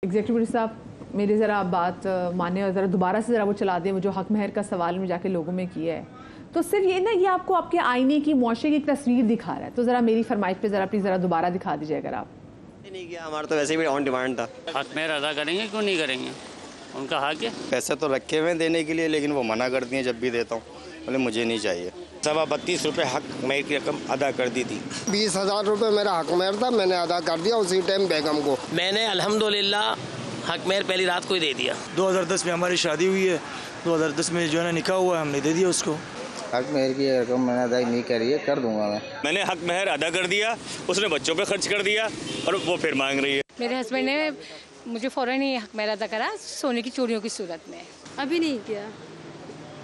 Executive साहब, मेरी ज़रा आप बात माने और ज़रा दोबारा से ज़रा वो चला दें, वो जो हक महर का सवाल में जाके लोगों में किया है, तो सिर्फ ये ना, ये आपको आपके आईने की मुआशरे की एक तस्वीर दिखा रहा है, तो ज़रा मेरी फरमाइश पे ज़रा प्लीज़ ज़रा दोबारा दिखा दीजिए अगर आप। नहीं किया, हमारा तो वैसे भी ऑन डिमांड था। हक महर अदा करेंगे, क्यों नहीं करेंगे, उनका हक है। पैसे तो रखे हुए देने के लिए, लेकिन वो मना कर दिए जब भी देता हूँ, बोले मुझे नहीं चाहिए। 32 रुपये हक महर की रकम अदा कर दी थी। 20,000 रुपये मेरा हक महर था, मैंने अदा कर दिया उसी टाइम बेगम को। मैंने अल्हम्दुलिल्लाह हक महर पहली रात को ही दे दिया। 2010 में हमारी शादी हुई है, 2010 में जो है ना निकाह हुआ है, हमने दे दिया उसको। हक महर की रकम मैंने अदा नहीं करी है, कर दूंगा मैंने हक महर अदा कर दिया, उसने बच्चों पे खर्च कर दिया और वो फिर मांग रही है। मेरे हस्बैंड ने मुझे फ़ौरन ही हक महर अदा करा, सोने की चूड़ियों की सूरत में। अभी नहीं किया,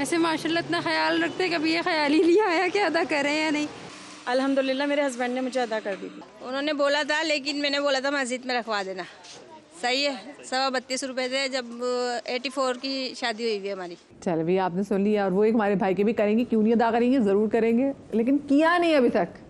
ऐसे माशाल्लाह इतना ख्याल रखते, कभी ये ख्याल ही नहीं आया कि अदा करें या नहीं। अल्हम्दुलिल्लाह मेरे हस्बैंड ने मुझे अदा कर दी। उन्होंने बोला था, लेकिन मैंने बोला था मस्जिद में रखवा देना। सही है, 32 रुपये थे जब 84 की शादी हुई है हमारी। चल भैया, आपने सुन लिया, और वो एक हमारे भाई के भी करेंगे, क्यों नहीं अदा करेंगे, ज़रूर करेंगे, लेकिन किया नहीं अभी तक।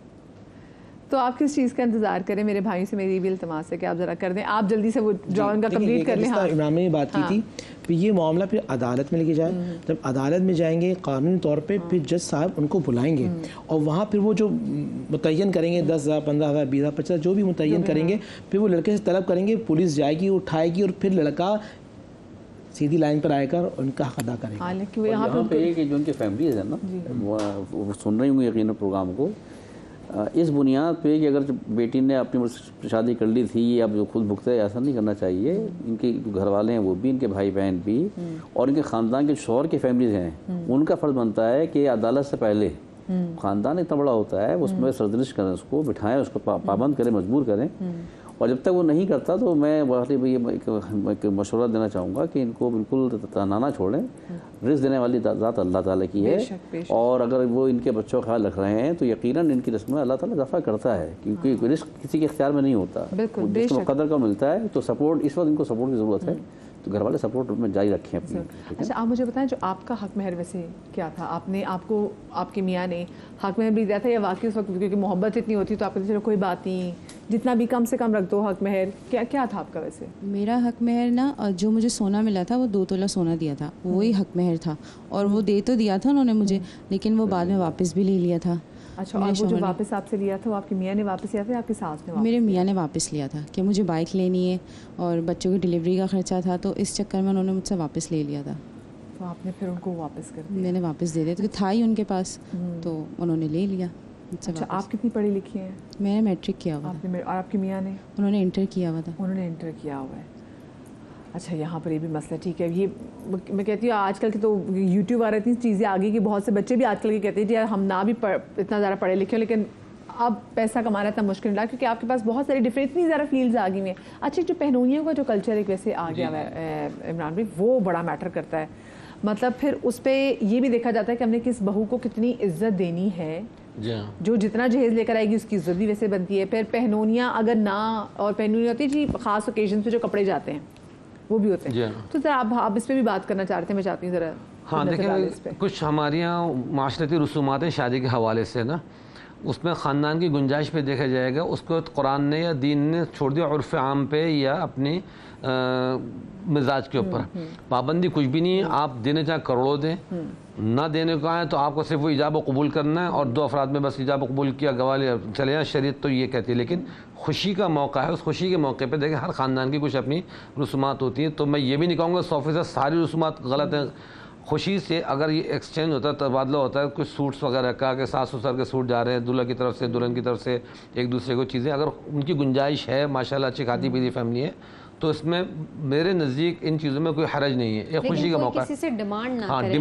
तो आप किस चीज़ का इंतज़ार करें? मेरे भाई से मेरी भी इल्तमास है कि आप ज़रा कर दें, आप जल्दी से वो जॉब का कंप्लीट कर लें। हाँ, इमरान ने बात की थी, फिर ये मामला फिर अदालत में लेके जाए। जब अदालत में जाएंगे कानूनी तौर पे, फिर जज साहब उनको बुलाएंगे और वहाँ फिर वो जो मुतय्यन करेंगे 10,000, 15,000, 20,000, 50,000 जो भी मुतय्यन करेंगे, फिर वो लड़के से तलब करेंगे, पुलिस जाएगी, उठाएगी और फिर लड़का सीधी लाइन पर आएगा और उनका हक अदा करेगा। यहाँ पे कि जो उनकी फैमिलीज है ना, वो सुन रही होंगी यकीन प्रोग्राम को, इस बुनियाद पे कि अगर बेटी ने अपनी शादी कर ली थी, अब जो खुद भुगते, ऐसा नहीं करना चाहिए। इनके घर वाले हैं वो भी, इनके भाई बहन भी, और इनके ख़ानदान के शौहर की फैमिलीज हैं, उनका फ़र्ज़ बनता है कि अदालत से पहले ख़ानदान इतना बड़ा होता है, उसमें सरदरिश करें, उसको बिठाएं, उसको पाबंद करें, मजबूर करें। और जब तक वो नहीं करता तो मैं वाकई ये एक मशवरा देना चाहूँगा कि इनको बिल्कुल तनाना छोड़ें। रिस्क देने वाली ज़ात अल्लाह ताला की है, और अगर वो इनके बच्चों का ख्याल रख रहे हैं तो यकीनन इनकी रस्म में अल्लाह ताला दफ़ा करता है, क्योंकि रिस्क किसी के इख्तियार में नहीं होता, जिसको कदर का मिलता है। तो सपोर्ट, इस वक्त इनको सपोर्ट की ज़रूरत है, तो घर वाले सपोर्ट में जारी रखें अपनी। अच्छा, आप मुझे बताएं, जो आपका हक महर वैसे क्या था? आपने आपको आपके मियाँ ने हक महर भी दिया था, या वाकई उस वक्त क्योंकि मोहब्बत इतनी होती तो आपको चलो कोई बात नहीं, जितना भी कम से कम रख दो हक महर, क्या क्या था आपका वैसे? मेरा हक महर ना, जो मुझे सोना मिला था वो 2 तोला सोना दिया था, वही हक महर था, और वो दे तो दिया था उन्होंने मुझे, लेकिन वो बाद में वापस भी ले लिया था। अच्छा, और वो जो वापस आपसे लिया था वो आपकी मियाँ ने वापस लिया था या आपकी सास ने? मेरे मियाँ ने वापस लिया था कि मुझे बाइक लेनी है और बच्चों की डिलीवरी का खर्चा था, तो इस चक्कर में उन्होंने मुझसे वापस ले लिया था। तो आपने फिर उनको वापस कर दिया? मैंने वापस दे दिया, तो था ही उनके पास, तो उन्होंने ले लिया। अच्छा, आप कितनी पढ़ी लिखी हैं? मैंने मैट्रिक किया हुआ। आपने? और आपकी मियाँ ने? उन्होंने इंटर किया हुआ था। उन्होंने इंटर किया हुआ है। अच्छा, यहाँ पर ये भी मसला, ठीक है, ये मैं कहती हूँ आजकल की तो यूट्यूब आ रही इतनी चीज़ें आ गई कि बहुत से बच्चे भी आजकल के कहते हैं यार हम ना भी इतना ज़्यादा पढ़े लिखे, लेकिन अब पैसा कमाना इतना मुश्किल रहा, क्योंकि आपके पास बहुत सारी डिफरेंट इतनी ज़्यादा फील्ड्स आ गई हैं। अच्छा, जो पहनोइयों का जो कल्चर एक वैसे आ गया है इमरान भाई, वो बड़ा मैटर करता है। मतलब फिर उस पर ये भी देखा जाता है कि हमने किस बहू को कितनी इज्जत देनी है, जो जितना जहेज़ लेकर आएगी उसकी इज्जत भी वैसे बनती है। फिर पहनोनियाँ अगर ना, और पहनोनी होती है जी ख़ास ओकेजन पे जो कपड़े जाते हैं वो भी होते हैं। तो ज़रा आप इस पर भी बात करना चाह रहे थे, मैं चाहती हूँ ज़रा। हाँ, देखिए, कुछ हमारे यहाँ माशरती रसूमात हैं शादी के हवाले से ना, उसमें ख़ानदान की गुंजाइश पे देखा जाएगा, उसको कुरान ने या दीन ने छोड़ दिया उर्फ़ आम पे या अपनी मिजाज के ऊपर। पाबंदी कुछ भी नहीं है, आप देने चाहे करोड़ों दें, ना देने को आए तो आपको सिर्फ वो इजाब कबूल करना है, और 2 अफराद में बस इजाब कबूल किया, गवाह चले जाए, शरीयत तो ये कहती है। लेकिन खुशी का मौका है, उस खुशी के मौके पे देखें हर ख़ानदान की कुछ अपनी रसूमात होती हैं, तो मैं ये भी नहीं कहूँगा 100% सारी रसूमात गलत हैं। खुशी से अगर ये एक्सचेंज होता है, तबादला होता है, कुछ सूट्स वगैरह का, कि सास ससुर के सूट जा रहे हैं दूल्हा की तरफ से, दुल्हन की तरफ से, एक दूसरे को चीज़ें, अगर उनकी गुंजाइश है, माशाल्लाह अच्छी खाती पीती फैमिली है, तो इसमें मेरे नज़दीक इन चीज़ों में कोई हरज नहीं है। एक खुशी का मौका है। किसी से डिमांड ना करें।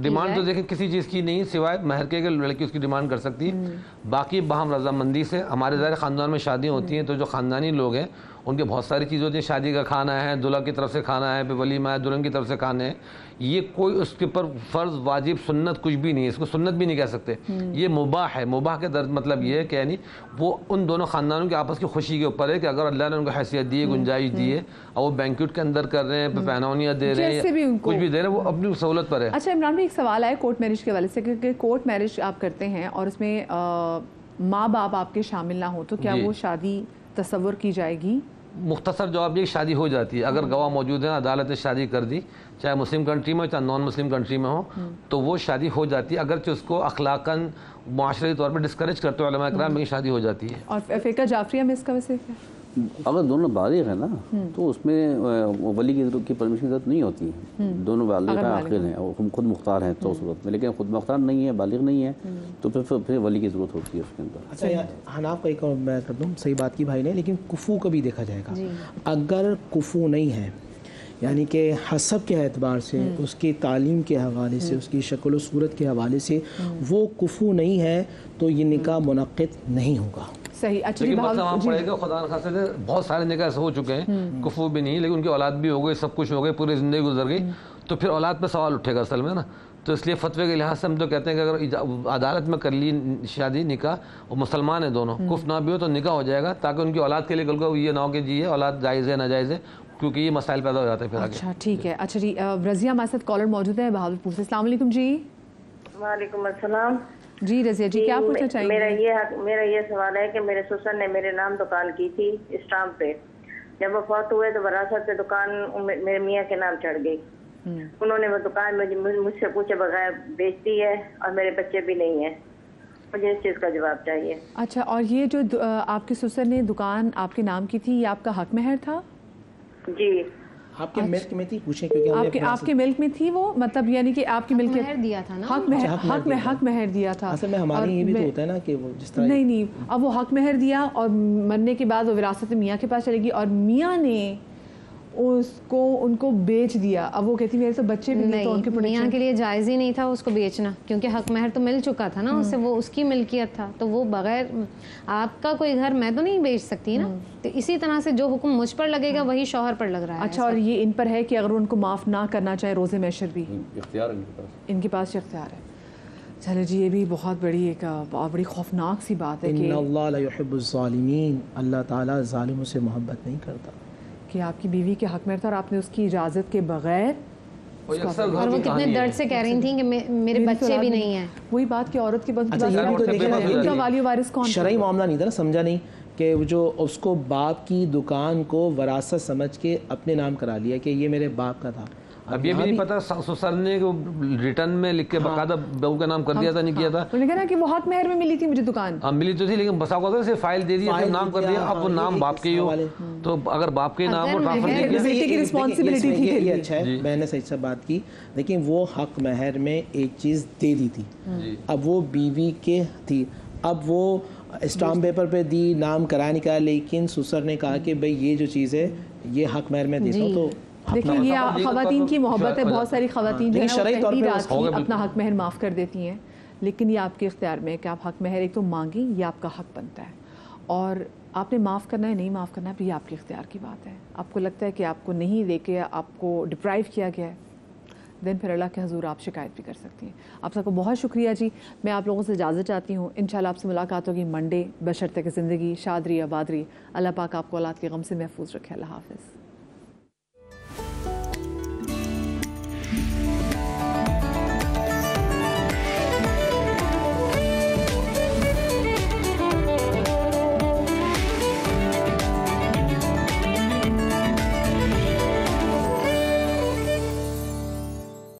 डिमांड तो देखें किसी चीज़ की नहीं, सिवाय महर के लड़की उसकी डिमांड कर सकती है। बाकी बाहम रजामंदी से हमारे ज़ाहिर ख़ानदान में शादियाँ होती हैं, तो जो ख़ानदानी लोग हैं उनके बहुत सारी चीज़ होती है, शादी का खाना है, दूल्हा की तरफ से खाना है, फिर वलीमा है, दुल्हन की तरफ से खाने हैं, ये कोई उसके ऊपर फ़र्ज़ वाजिब सुन्नत कुछ भी नहीं है, इसको सुन्नत भी नहीं कह सकते, ये मुबाह है। मुबाह के दर्द मतलब ये है कि यानी वो उन दोनों ख़ानदानों की आपस की खुशी के ऊपर है कि अगर अल्लाह ने उनको हैसियत दी है, गुंजाइश दी है, और वो बैंक्वेट के अंदर कर रहे हैं, पहनौनियाँ दे रहे हैं, कुछ भी दे रहे हैं, वो अपनी सहूलत पर है। अच्छा इमरान भाई, एक सवाल आया कोर्ट मैरिज के वाले से, क्योंकि कोर्ट मैरिज आप करते हैं और उसमें माँ बाप आपके शामिल ना हो, तो क्या वो शादी तसव्वुर की जाएगी? مختصر جواب یہ شادی ہو جاتی ہے اگر گواہ موجود ہیں, عدالت نے شادی کر دی, چاہے مسلم کنٹری میں ہو چاہے نان مسلم کنٹری میں ہو, تو وہ شادی ہو جاتی ہے, اگرچہ اس کو اخلاقاً معاشرتی طور پہ ڈسکریج کرتے ہیں علماء کرام, لیکن شادی ہو جاتی ہے. اور فقہ جعفریہ میں اس کا ویسے کیا؟ اگر دونوں بالغ ہیں نا تو اس میں ولی کی پرمیشن کی ضرورت نہیں ہوتی ہے. دونوں بالغ ہیں, عاقل ہیں, خود مختار ہیں تو صورت میں, لیکن خود مختار نہیں ہے, بالغ نہیں ہے, تو پھر ولی کی ضرورت ہوتی ہے اس کے اندر. اچھا حناف کا ایک اور میں کر دوں, صحیح بات کی بھائی نے, لیکن کفو کا بھی دیکھا جائے گا. اگر کفو نہیں ہے, یعنی کہ حسب کے اعتبار سے, اس کی تعلیم کے حوالے سے, اس کی شکل و صورت کے حوالے سے وہ کفو نہیں ہے, تو یہ نکاح منعقد نہیں ہوگا. صحیح. اچھا لیکن مسئلہ وہاں پڑے گا, خدا نخواستہ سے بہت سارے نکاح ایسے ہو چکے ہیں کفو بھی نہیں, لیکن ان کی اولاد بھی ہو گئی, سب کچھ ہو گئی, پوری زندگی گزر گئی, تو پھر اولاد پہ سوال اٹھے گا اصل میں نا. تو اس لیے فتوے کے لحاظ سے ہم تو کہتے ہیں کہ اگر عدالت میں کر لی شادی نکاح, اور مسلمان ہیں دونوں, کف نہ بھی ہو تو نکاح ہو جائے گا, تاکہ ان کی اولاد کے لیے کل کو یہ نہ ہو کہ جی یہ اولاد جائز ہے ناجائز ہے, کیونکہ یہ مسائل پیدا ہو جاتے ہیں پھر آگے. اچھا ٹھیک ہے. اچھا جی, رضیہ ہمارے ساتھ کالر موجود ہے بہاولپور سے. السلام علیکم جی. وعلیکم السلام. جی رضیہ جی, کیا پوچھنا چاہیں گے؟ میرا یہ سوال ہے کہ میرے سسر نے میرے نام دکان کی تھی اسٹامپ پہ, جب وہ فوت ہوئے تو وراثت سے دکان میرے میاں کے نام چڑھ گئی. انہوں نے وہ دکان مجھ سے پوچھے بغیر بیچ دی ہے, اور میرے بچے بھی نہیں ہیں. مجھے اس چیز کا جواب چاہیے. اچھا, اور یہ جو آپ کے سسر نے دکان آپ کے نام کی تھی, یہ آپ کا حق مہر تھا؟ جی. آپ کے ملک میں تھی, پوچھیں, کیونکہ آپ کے ملک میں تھی وہ, مطلب یعنی کہ آپ کی ملکیت دیا تھا نا, حق مہر دیا تھا. اصل میں ہمارے یہ بھی تو ہوتا ہے نا کہ وہ جس طرح نہیں, اب وہ حق مہر دیا, اور مرنے کے بعد وہ وراثت میاں کے پاس چلے گی, اور میاں نے ان کو بیچ دیا. اب وہ کہتی میرے تو بچے بھی نہیں, تو ان کے میاں کے لیے جائز ہی نہیں تھا اس کو بیچنا, کیونکہ حق مہر تو مل چکا تھا نا اسے, وہ اس کی ملکیت تھا, تو وہ بغیر آپ کا کوئی گھر میں تو نہیں بیچ سکتی نا. تو اسی طرح سے جو حکم مجھ پر لگے گا وہی شوہر پر لگ رہا ہے. اچھا, اور یہ ان پر ہے کہ اگر ان کو معاف نہ کرنا چاہے روزے میشر بھی اختیار ان کے پاس اختیار ہے. چلے جی, یہ بھی بہت بڑی خوفناک سی بات ہے کہ ان اللہ لا يحب الظالمین, اللہ تعالیٰ ظالموں سے محبت نہیں کرتا. کہ آپ کی بیوی کے حق میں تھا اور آپ نے اس کی اجازت کے بغیر, اور وہ کتنے درد سے کہہ رہی تھیں کہ میرے بچے بھی نہیں ہیں. وہی بات کہ عورت کی بات والی وارث کون, شرعی معاملہ نہیں تھا نا, سمجھا نہیں کہ جو اس کو باپ کی دکان کو وراثت سمجھ کے اپنے نام کرا لیا کہ یہ میرے باپ کا تھا. اب یہ بھی نہیں پتا سسر نے ریٹرن میں لکھ کے باقاعدہ بہو کا نام کر دیا تھا, نہیں کیا تھا. انہوں نے کہا کہ وہ حق مہر میں ملی تھی مجھے دکان, ملی تو تھی, لیکن بسا اوقات سے فائل دے دیا, نام کر دیا, اب وہ نام باپ کے ہی ہو, تو اگر باپ کے نام اور ٹرانسفر دے دیا, بیٹے کی رسپانسبلٹی تھی. یہ اچھا ہے, میں نے صحیح سے بات کی, لیکن وہ حق مہر میں ایک چیز دے دی تھی, اب وہ بیوی کے تھی, اب وہ اسٹامپ پیپر پہ دی, نام کرا نہیں کرا, لیکن سسر نے کہا کہ بھئی یہ جو چیز ہے یہ حق مہر میں دیتا ہوں. تو دیکھیں, یہ خواتین کی محبت ہے, بہت ساری خواتین جو ہے پہلی رات کی اپنا حق مہر معاف کر دیتی ہیں, لیکن یہ آپ کے اختیار میں ہے کہ آپ حق مہر ایک تو مانگیں, یہ آپ کا حق بنتا ہے, اور آپ نے معاف کرنا ہے نہیں معاف کرنا ہے, یہ آپ کے اختیار کی بات ہے. آپ کو لگتا ہے کہ آپ کو نہیں دے کے آپ کو ڈپرائیو کیا گیا ہے, دین پھر اللہ کے حضور آپ شکایت بھی کر سکتی ہیں. آپ سب کو بہت شکریہ جی, میں آپ لوگوں سے اجازت چاہتی ہوں. انشاءاللہ آپ سے ملاقات ہوگی منڈے, بشرطے کہ زندگی شاد رہی آباد رہی. اللہ پاک آپ کو اولاد کے غم سے محفوظ رکھے. اللہ حافظ.